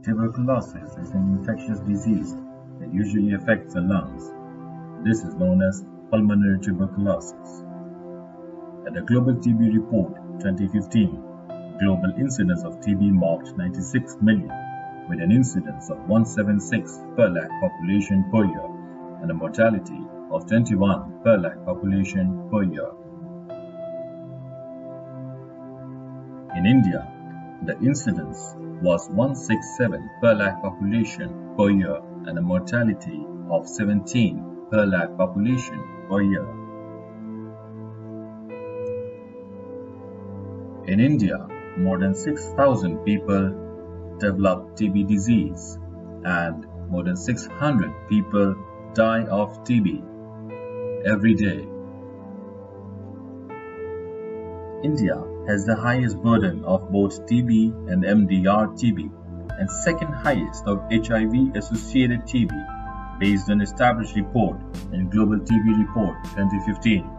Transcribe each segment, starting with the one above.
Tuberculosis is an infectious disease that usually affects the lungs. This is known as pulmonary tuberculosis. At the Global TB Report 2015, global incidence of TB marked 96 million, with an incidence of 176 per lakh population per year and a mortality of 21 per lakh population per year. In India, the incidence was 167 per lakh population per year and a mortality of 17 per lakh population per year. In India, more than 6,000 people develop TB disease and more than 600 people die of TB every day. India has the highest burden of both TB and MDR-TB and second highest of HIV-associated TB based on established report in Global TB Report 2015.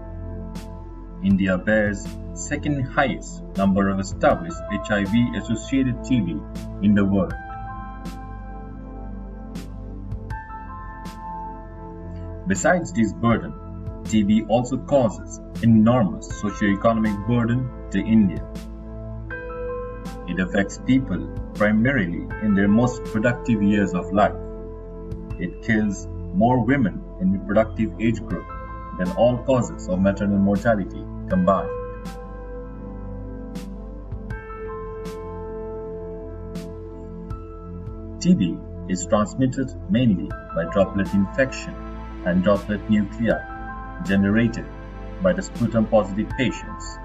India bears second highest number of established HIV-associated TB in the world. Besides this burden, TB also causes enormous socio-economic burden to India. It affects people primarily in their most productive years of life. It kills more women in the reproductive age group than all causes of maternal mortality combined. TB is transmitted mainly by droplet infection and droplet nuclei generated by the sputum-positive patients.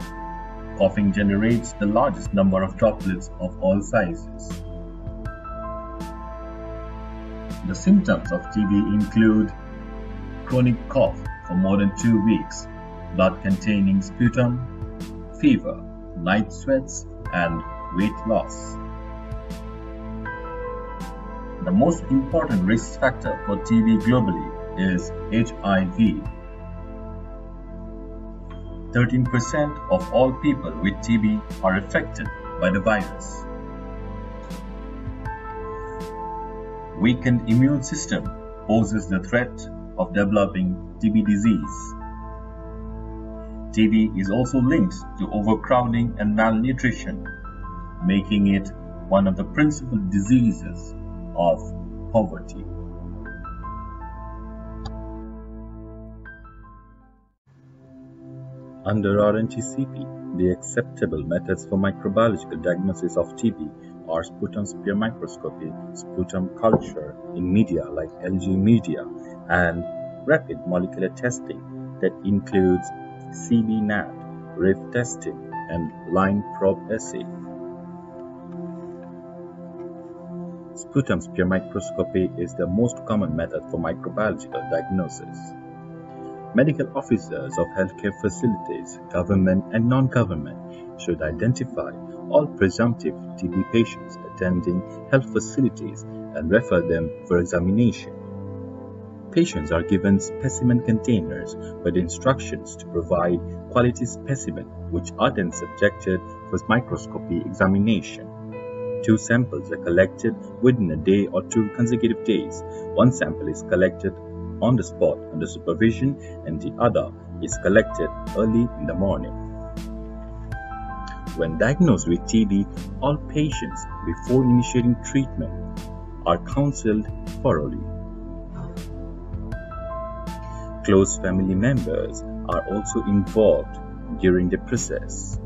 Coughing generates the largest number of droplets of all sizes. The symptoms of TB include chronic cough for more than 2 weeks, blood-containing sputum, fever, night sweats, and weight loss. The most important risk factor for TB globally is HIV. 13% of all people with TB are affected by the virus. Weakened immune system poses the threat of developing TB disease. TB is also linked to overcrowding and malnutrition, making it one of the principal diseases of poverty. Under RNTCP, the acceptable methods for microbiological diagnosis of TB are sputum spear microscopy, sputum culture in media like LG media, and rapid molecular testing that includes CB-NAT, RIF testing, and line probe assay. Sputum spear microscopy is the most common method for microbiological diagnosis. Medical officers of healthcare facilities, government and non-government, should identify all presumptive TB patients attending health facilities and refer them for examination. Patients are given specimen containers with instructions to provide quality specimen, which are then subjected for microscopy examination. 2 samples are collected within a day or 2 consecutive days. 1 sample is collected on the spot under supervision and the other is collected early in the morning. When diagnosed with TB, all patients before initiating treatment are counseled thoroughly. Close family members are also involved during the process.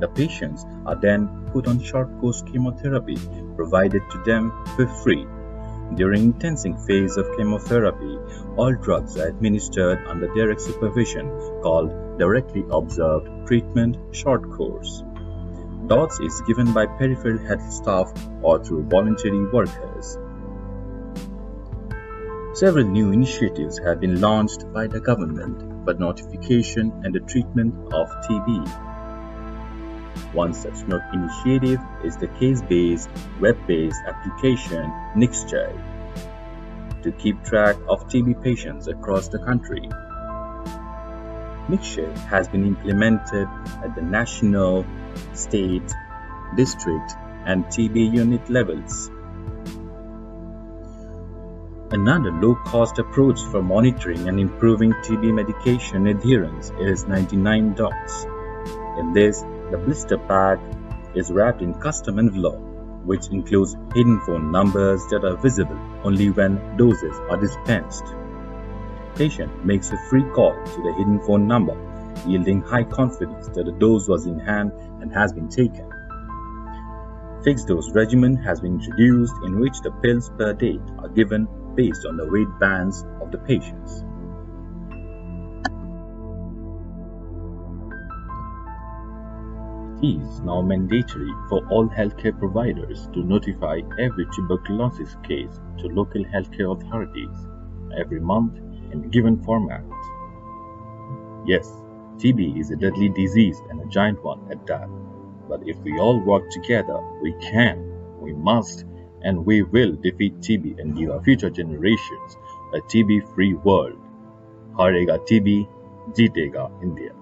The patients are then put on short-course chemotherapy provided to them for free. During intensive phase of chemotherapy, all drugs are administered under direct supervision called directly observed treatment short course. DOTS is given by peripheral health staff or through voluntary workers. Several new initiatives have been launched by the government for notification and the treatment of TB. One such initiative is the case-based, web-based application Nixchai to keep track of TB patients across the country. Nixchai has been implemented at the national, state, district and TB unit levels. Another low-cost approach for monitoring and improving TB medication adherence is 99 dots. In this, the blister pack is wrapped in custom envelope, which includes hidden phone numbers that are visible only when doses are dispensed. Patient makes a free call to the hidden phone number, yielding high confidence that the dose was in hand and has been taken. Fixed dose regimen has been introduced in which the pills per day are given based on the weight bands of the patients. It is now mandatory for all healthcare providers to notify every tuberculosis case to local healthcare authorities every month in a given format. Yes, TB is a deadly disease and a giant one at that. But if we all work together, we can, we must, and we will defeat TB and give our future generations a TB-free world. Harega TB, Jeetega India.